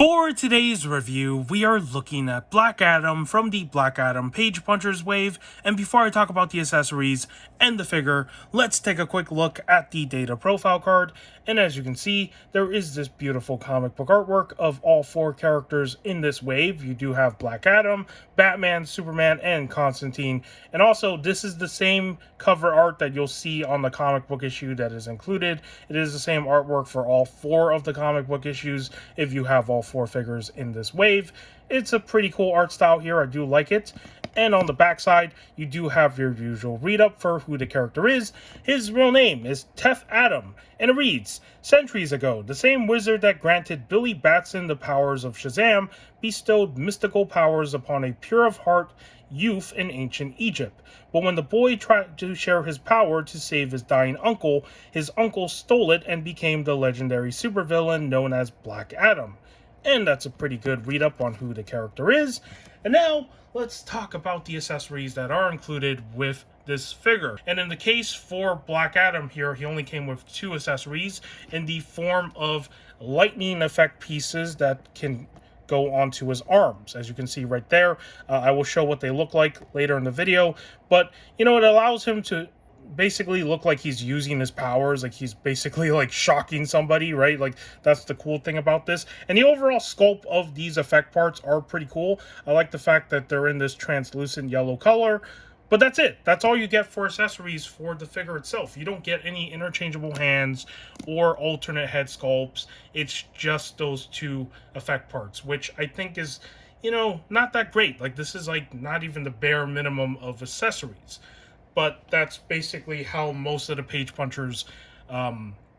For today's review, we are looking at Black Adam from the Black Adam Page Punchers wave, and before I talk about the accessories and the figure, let's take a quick look at the data profile card. And as you can see, there is this beautiful comic book artwork of all four characters in this wave. You do have Black Adam, Batman, Superman, and Constantine. And also, this is the same cover art that you'll see on the comic book issue that is included. It is the same artwork for all four of the comic book issues if you have all four figures in this wave. It's a pretty cool art style here. I do like it. And on the backside, you do have your usual read-up for who the character is. His real name is Tef Adam, and it reads, "Centuries ago, the same wizard that granted Billy Batson the powers of Shazam bestowed mystical powers upon a pure of heart youth in ancient Egypt. But when the boy tried to share his power to save his dying uncle, his uncle stole it and became the legendary supervillain known as Black Adam." And that's a pretty good read-up on who the character is. And now, let's talk about the accessories that are included with this figure. And in the case for Black Adam here, he only came with two accessories in the form of lightning effect pieces that can go onto his arms. As you can see right there, I will show what they look like later in the video. But, you know, it allows him to basically look like he's using his powers, like he's basically like shocking somebody, right? Like that's the cool thing about this. And the overall sculpt of these effect parts are pretty cool. I like the fact that they're in this translucent yellow color. But that's it. That's all you get for accessories for the figure itself. You don't get any interchangeable hands or alternate head sculpts. It's just those two effect parts, which I think is, you know, not that great. Like this is like not even the bare minimum of accessories. But that's basically how most of the Page Punchers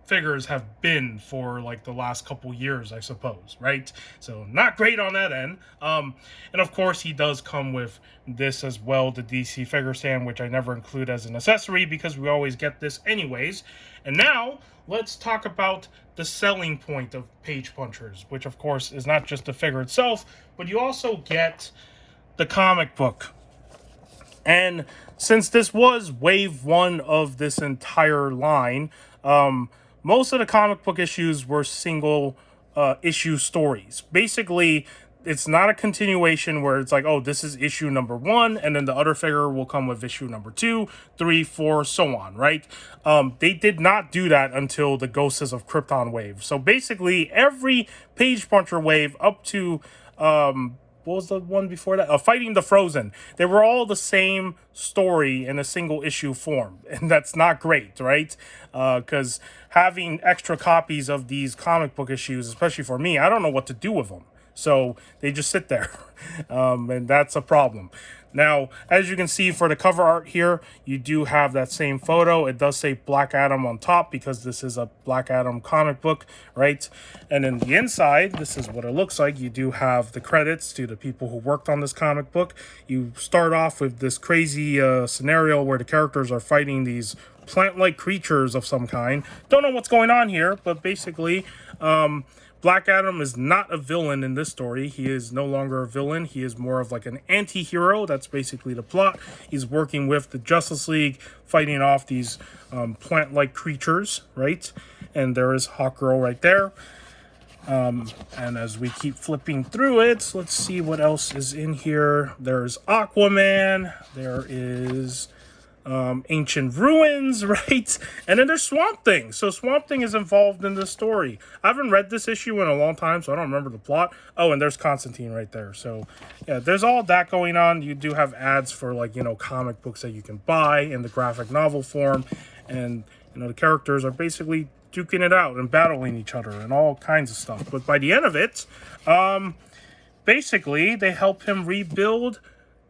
figures have been for like the last couple years, I suppose, right? So not great on that end. And of course, he does come with this as well, the DC figure stand, which I never include as an accessory because we always get this anyways. And now, let's talk about the selling point of Page Punchers, which of course is not just the figure itself, but you also get the comic book. And since this was wave one of this entire line, most of the comic book issues were single issue stories. Basically, it's not a continuation where it's like, oh, this is issue number one, and then the other figure will come with issue number 2, 3, 4, so on, right? They did not do that until the Ghosts of Krypton wave. So basically, every Page Puncher wave up to what was the one before that? Fighting the Frozen. They were all the same story in a single issue form. And that's not great, right? Because having extra copies of these comic book issues, especially for me, I don't know what to do with them. So they just sit there. And that's a problem. Now, as you can see for the cover art here, you do have that same photo. It does say Black Adam on top because this is a Black Adam comic book, right? And in the inside, this is what it looks like. You do have the credits to the people who worked on this comic book. You start off with this crazy scenario where the characters are fighting these plant-like creatures of some kind. Don't know what's going on here, but basically, Black Adam is not a villain in this story. He is no longer a villain. He is more of like an anti-hero. That's basically the plot. He's working with the Justice League, fighting off these plant-like creatures, right? And there is Hawkgirl right there. And as we keep flipping through it, let's see what else is in here. There's Aquaman. There is ancient ruins, right? And then there's Swamp Thing. So Swamp Thing is involved in this story. I haven't read this issue in a long time, so I don't remember the plot. Oh, and there's Constantine right there. So yeah, there's all that going on. You do have ads for like, you know, comic books that you can buy in the graphic novel form. And, you know, the characters are basically duking it out and battling each other and all kinds of stuff. But by the end of it, basically they help him rebuild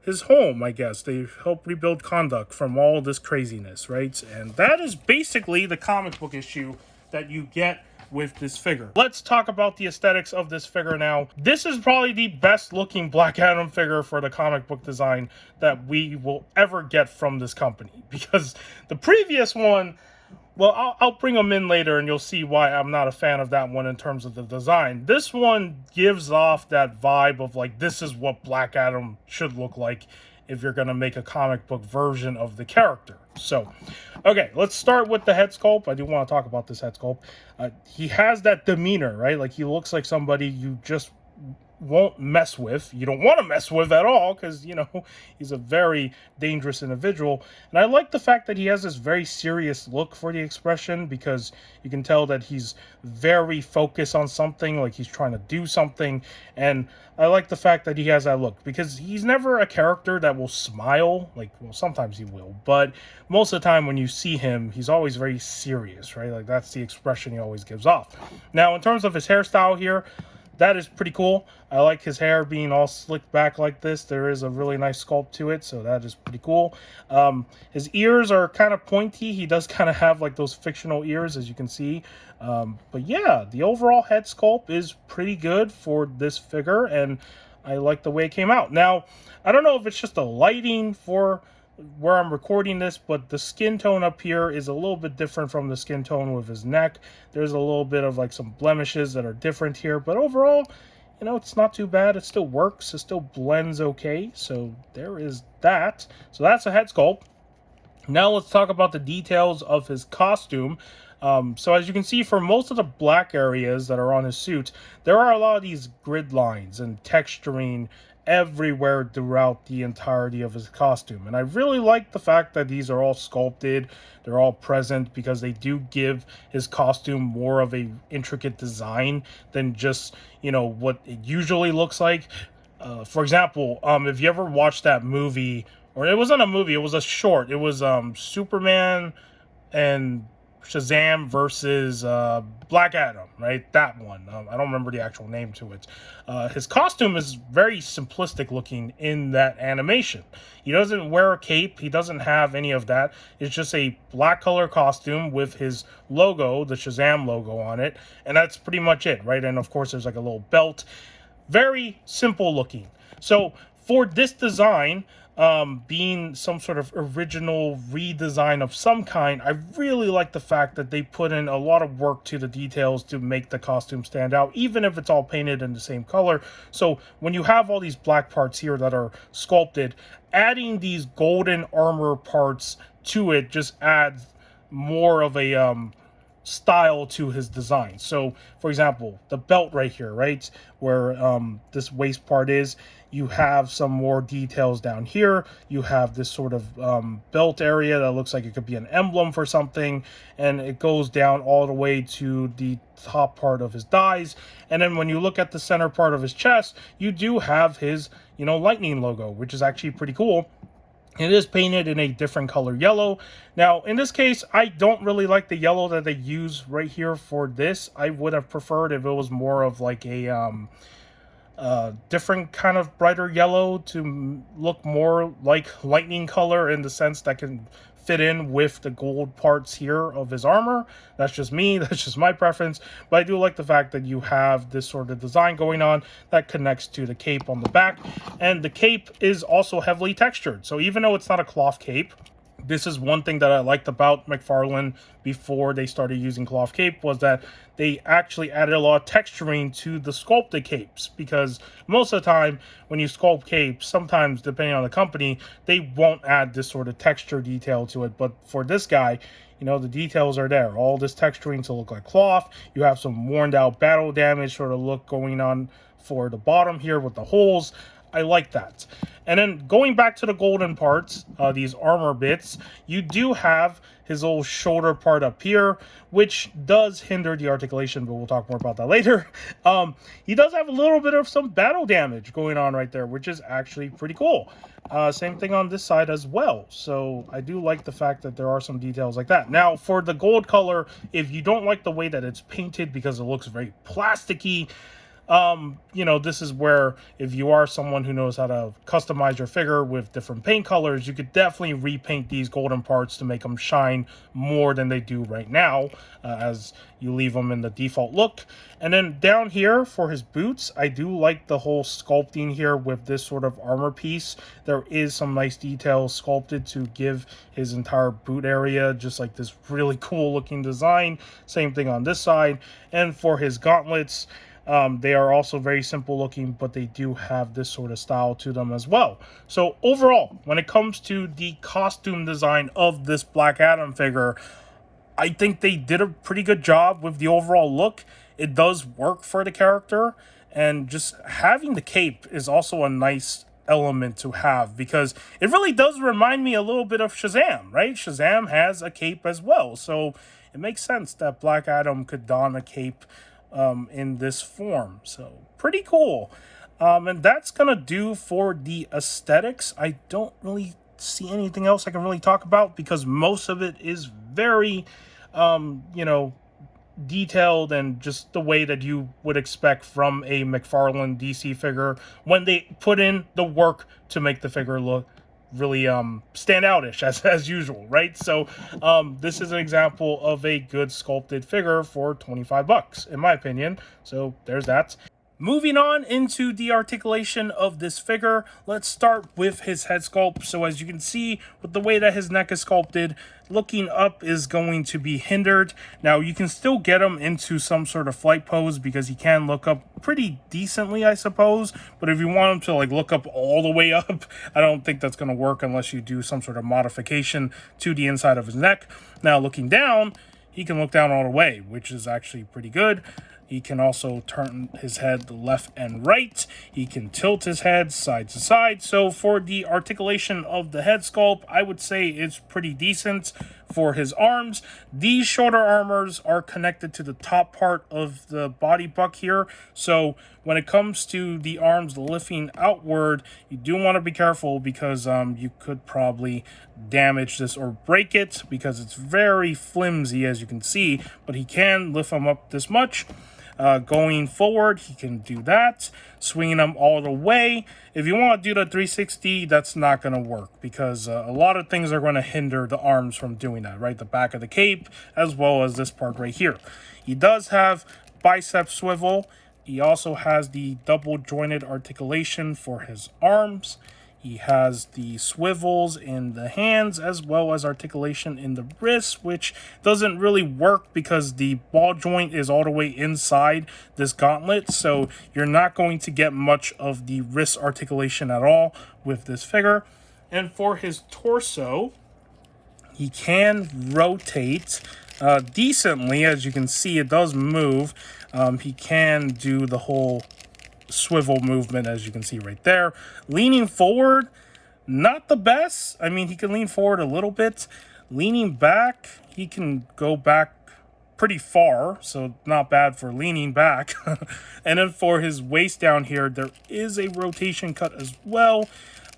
his home, I guess. They help rebuild Conduct from all this craziness, right? And that is basically the comic book issue that you get with this figure. Let's talk about the aesthetics of this figure now. This is probably the best looking Black Adam figure for the comic book design that we will ever get from this company. Because the previous one, well, I'll bring them in later and you'll see why I'm not a fan of that one in terms of the design. This one gives off that vibe of like, this is what Black Adam should look like if you're going to make a comic book version of the character. So, okay, let's start with the head sculpt. I do want to talk about this head sculpt. He has that demeanor, right? Like he looks like somebody you just won't mess with. You don't want to mess with at all because, you know, he's a very dangerous individual. And I like the fact that he has this very serious look for the expression, because you can tell that he's very focused on something, like he's trying to do something. And I like the fact that he has that look, because he's never a character that will smile. Like, well, sometimes he will, but most of the time when you see him, he's always very serious, right? Like, that's the expression he always gives off. Now, in terms of his hairstyle here, that is pretty cool. I like his hair being all slicked back like this. There is a really nice sculpt to it, so that is pretty cool. His ears are kind of pointy. He does kind of have like those fictional ears, as you can see. But yeah, the overall head sculpt is pretty good for this figure, and I like the way it came out. Now, I don't know if it's just the lighting for where I'm recording this, but the skin tone up here is a little bit different from the skin tone with his neck. There's a little bit of like some blemishes that are different here, but overall, you know, it's not too bad. It still works. It still blends okay. So there is that. So that's a head sculpt. Now let's talk about the details of his costume. So as you can see, for most of the black areas that are on his suit, there are a lot of these grid lines and texturing everywhere throughout the entirety of his costume. And I really like the fact that these are all sculpted, they're all present, because they do give his costume more of a intricate design than just, you know, what it usually looks like. For example, if you ever watched that movie, or it wasn't a movie, it was a short, it was Superman and Shazam versus Black Adam, right? That one. I don't remember the actual name to it. His costume is very simplistic looking in that animation. He doesn't wear a cape. He doesn't have any of that. It's just a black color costume with his logo, the Shazam logo on it. And that's pretty much it, right? And of course, there's like a little belt. Very simple looking. So for this design, being some sort of original redesign of some kind, I really like the fact that they put in a lot of work to the details to make the costume stand out, even if it's all painted in the same color. So when you have all these black parts here that are sculpted, adding these golden armor parts to it just adds more of a style to his design. So for example, the belt right here, right where this waist part is, you have some more details down here. You have this sort of belt area that looks like it could be an emblem for something, and it goes down all the way to the top part of his thighs. And then when you look at the center part of his chest, you do have his, you know, lightning logo, which is actually pretty cool. It is painted in a different color yellow. Now, in this case, I don't really like the yellow that they use right here for this. I would have preferred if it was more of like a different kind of brighter yellow to look more like lightning color, in the sense that can fit in with the gold parts here of his armor. That's just me, that's just my preference, but I do like the fact that you have this sort of design going on that connects to the cape on the back. And the cape is also heavily textured, so even though it's not a cloth cape, this is one thing that I liked about Mcfarlane before they started using cloth cape, was that they actually added a lot of texturing to the sculpted capes, because most of the time when you sculpt capes, sometimes depending on the company, they won't add this sort of texture detail to it. But for this guy, you know, the details are there. All this texturing to look like cloth. You have some worn out battle damage sort of look going on for the bottom here with the holes. I like that. And then going back to the golden parts, these armor bits, you do have his old shoulder part up here, which does hinder the articulation, but we'll talk more about that later. He does have a little bit of some battle damage going on right there, which is actually pretty cool. Same thing on this side as well. So I do like the fact that there are some details like that. Now, for the gold color, if you don't like the way that it's painted because it looks very plasticky, you know, this is where, if you are someone who knows how to customize your figure with different paint colors, you could definitely repaint these golden parts to make them shine more than they do right now, as you leave them in the default look. And then down here for his boots, I do like the whole sculpting here with this sort of armor piece. There is some nice details sculpted to give his entire boot area just like this really cool looking design. Same thing on this side. And for his gauntlets, they are also very simple looking, but they do have this sort of style to them as well. So overall, when it comes to the costume design of this Black Adam figure, I think they did a pretty good job with the overall look. It does work for the character, And just having the cape is also a nice element to have, because it really does remind me a little bit of Shazam, right? Shazam has a cape as well, so it makes sense that Black Adam could don a cape in this form. So pretty cool. And that's gonna do for the aesthetics. I don't really see anything else I can really talk about, because most of it is very you know, detailed and just the way that you would expect from a McFarlane DC figure when they put in the work to make the figure look really stand outish as usual, right? So this is an example of a good sculpted figure for 25 bucks in my opinion. So there's that. Moving on into the articulation of this figure, let's start with his head sculpt. So as you can see, with the way that his neck is sculpted, looking up is going to be hindered. Now, you can still get him into some sort of flight pose because he can look up pretty decently, I suppose. But if you want him to like look up all the way up, I don't think that's going to work unless you do some sort of modification to the inside of his neck. Now, looking down, he can look down all the way, which is actually pretty good. He can also turn his head left and right. He can tilt his head side to side. So for the articulation of the head sculpt, I would say it's pretty decent. For his arms, these shoulder armors are connected to the top part of the body buck here. So when it comes to the arms lifting outward, you do want to be careful because you could probably damage this or break it because it's very flimsy, as you can see, but he can lift them up this much. Going forward, he can do that, swinging them all the way. If you want to do the 360, that's not going to work because a lot of things are going to hinder the arms from doing that, right? The back of the cape, as well as this part right here. He does have bicep swivel. He also has the double jointed articulation for his arms. He has the swivels in the hands as well as articulation in the wrists, which doesn't really work because the ball joint is all the way inside this gauntlet. So you're not going to get much of the wrist articulation at all with this figure. And for his torso, he can rotate decently. As you can see, it does move. He can do the whole swivel movement, as you can see right there. Leaning forward, not the best. I mean, he can lean forward a little bit. Leaning back, he can go back pretty far, so not bad for leaning back. And then for his waist down here, there is a rotation cut as well.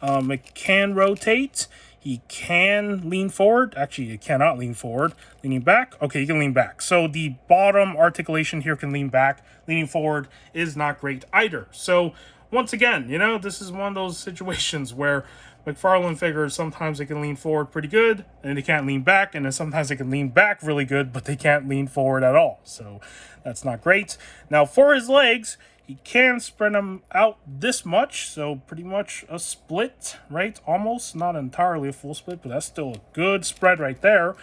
It can rotate. He can lean forward. Actually, it cannot lean forward. Leaning back. Okay, you can lean back. So the bottom articulation here can lean back. Leaning forward is not great either. So once again, you know, this is one of those situations where McFarlane figures, sometimes they can lean forward pretty good, and they can't lean back, and then sometimes they can lean back really good, but they can't lean forward at all. So that's not great. Now for his legs, he can spread them out this much, so pretty much a split, right? Almost, not entirely a full split, but that's still a good spread right there.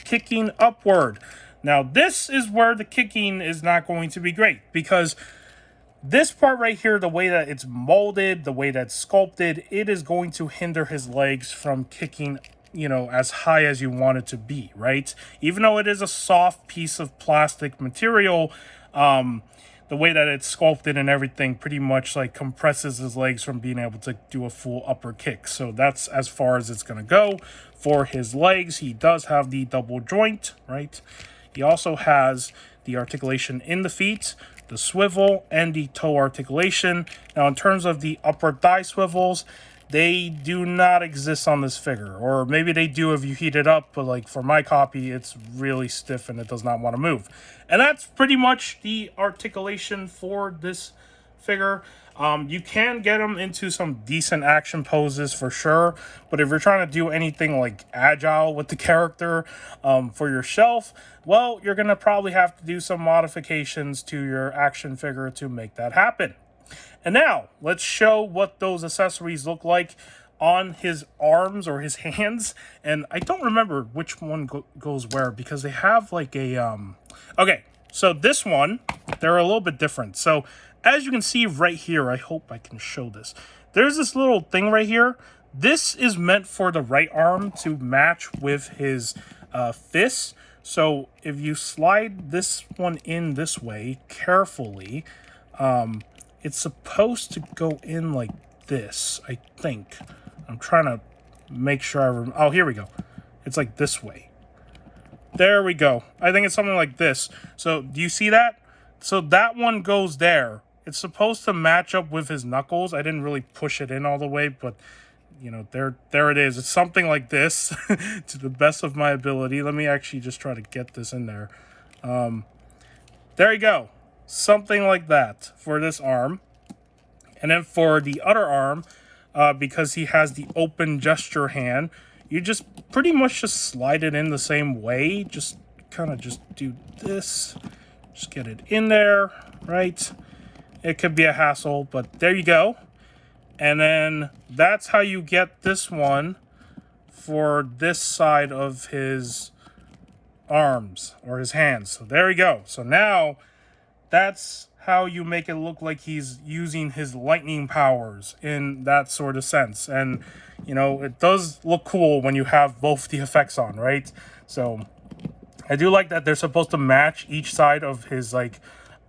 Kicking upward. Now, this is where the kicking is not going to be great, because this part right here, the way that it's molded, the way that's sculpted, it is going to hinder his legs from kicking, you know, as high as you want it to be, right? Even though it is a soft piece of plastic material, the way that it's sculpted and everything pretty much like compresses his legs from being able to do a full upper kick. So that's as far as it's going to go. For his legs, he does have the double joint, right? He also has the articulation in the feet, the swivel, and the toe articulation. Now, in terms of the upper thigh swivels, they do not exist on this figure, or maybe they do if you heat it up, but like for my copy, it's really stiff and it does not want to move. And that's pretty much the articulation for this figure. You can get them into some decent action poses for sure, but if you're trying to do anything like agile with the character for yourself, well, you're gonna probably have to do some modifications to your action figure to make that happen. And now, let's show what those accessories look like on his arms or his hands. And I don't remember which one goes where, because they have like a... Okay, so this one, they're a little bit different. So, as you can see right here, I hope I can show this. There's this little thing right here. This is meant for the right arm to match with his fist. So, if you slide this one in this way carefully... it's supposed to go in like this, I think. I'm trying to make sure I remember. Oh, here we go. It's like this way. There we go. I think it's something like this. So, do you see that? So, that one goes there. It's supposed to match up with his knuckles. I didn't really push it in all the way, but, you know, there it is. It's something like this to the best of my ability. Let me actually just try to get this in there. There you go. Something like that for this arm. And then for the other arm, because he has the open gesture hand, you just pretty much just slide it in the same way. Just kind of just do this. Just get it in there, right? It could be a hassle, but there you go. And then that's how you get this one for this side of his arms or his hands. So there you go. So now that's how you make it look like he's using his lightning powers in that sort of sense. And, you know, it does look cool when you have both the effects on, right? So I do like that they're supposed to match each side of his, like,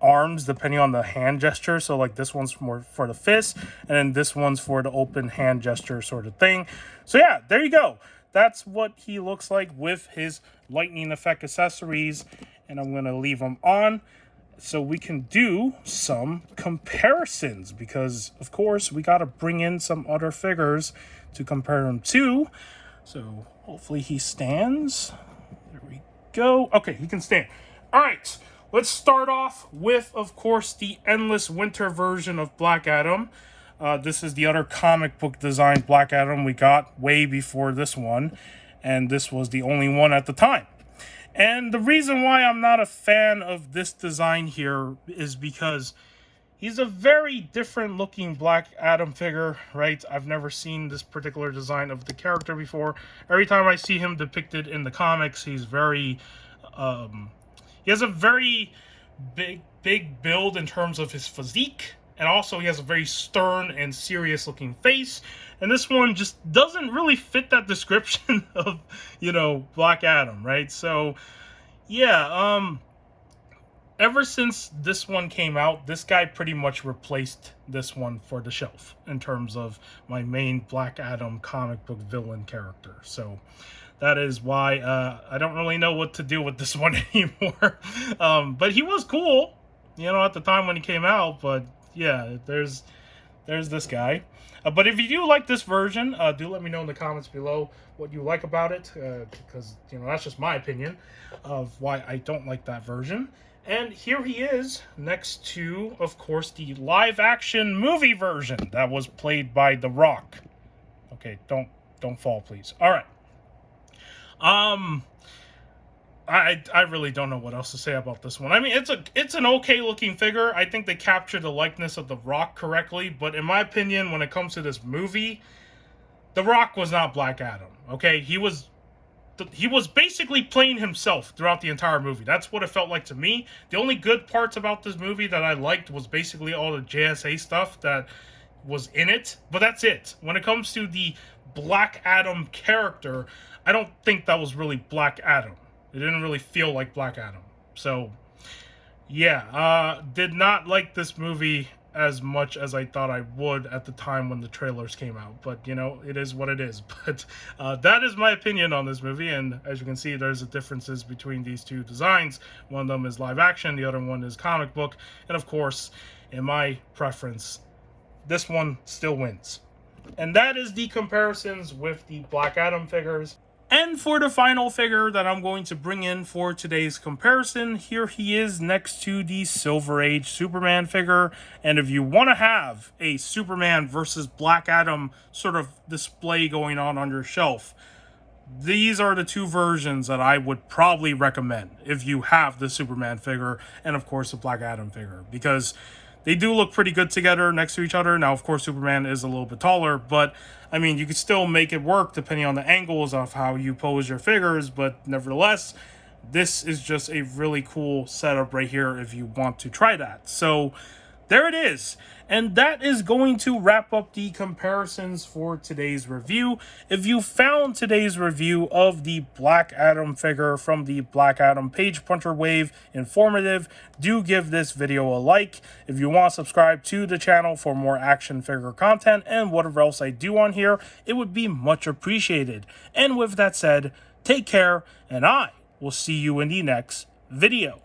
arms depending on the hand gesture. So, like, this one's more for the fist, and then this one's for the open hand gesture sort of thing. So, yeah, there you go. That's what he looks like with his lightning effect accessories. And I'm going to leave them on so we can do some comparisons, because of course we got to bring in some other figures to compare them to. So hopefully he stands. There we go. Okay, he can stand. All right, let's start off with, of course, the Endless Winter version of Black Adam. This is the other comic book design Black Adam we got way before this one, and this was the only one at the time. And the reason why I'm not a fan of this design here is because he's a very different looking Black Adam figure, right? I've never seen this particular design of the character before. Every time I see him depicted in the comics, he's very, he has a very big build in terms of his physique. And also he has a very stern and serious looking face. And this one just doesn't really fit that description of, you know, Black Adam, right? So, yeah, ever since this one came out, this guy pretty much replaced this one for the shelf in terms of my main Black Adam comic book villain character. So that is why I don't really know what to do with this one anymore. But he was cool, you know, at the time when he came out, but yeah, there's this guy. But if you do like this version, do let me know in the comments below what you like about it, because, you know, that's just my opinion of why I don't like that version. And here he is next to, of course, the live-action movie version that was played by The Rock. Okay, don't fall, please. All right. I really don't know what else to say about this one. I mean, it's an okay looking figure. I think they captured the likeness of The Rock correctly, but in my opinion, when it comes to this movie, The Rock was not Black Adam. Okay, he was basically playing himself throughout the entire movie. That's what it felt like to me. The only good parts about this movie that I liked was basically all the JSA stuff that was in it, but that's it. When it comes to the Black Adam character, I don't think that was really Black Adam. It didn't really feel like Black Adam. So, yeah, did not like this movie as much as I thought I would at the time when the trailers came out. But, you know, it is what it is. But that is my opinion on this movie. And as you can see, there's differences between these two designs. One of them is live action. The other one is comic book. And, of course, in my preference, this one still wins. And that is the comparisons with the Black Adam figures. And for the final figure that I'm going to bring in for today's comparison, here he is next to the Silver Age Superman figure. And if you want to have a Superman versus Black Adam sort of display going on your shelf, these are the two versions that I would probably recommend if you have the Superman figure and, of course, the Black Adam figure. Because they do look pretty good together next to each other. Now, of course, Superman is a little bit taller, but, I mean, you could still make it work depending on the angles of how you pose your figures, but nevertheless, this is just a really cool setup right here if you want to try that. So, there it is. And that is going to wrap up the comparisons for today's review. If you found today's review of the Black Adam figure from the Black Adam Page Puncher Wave informative, do give this video a like. If you want to subscribe to the channel for more action figure content and whatever else I do on here, it would be much appreciated. And with that said, take care, and I will see you in the next video.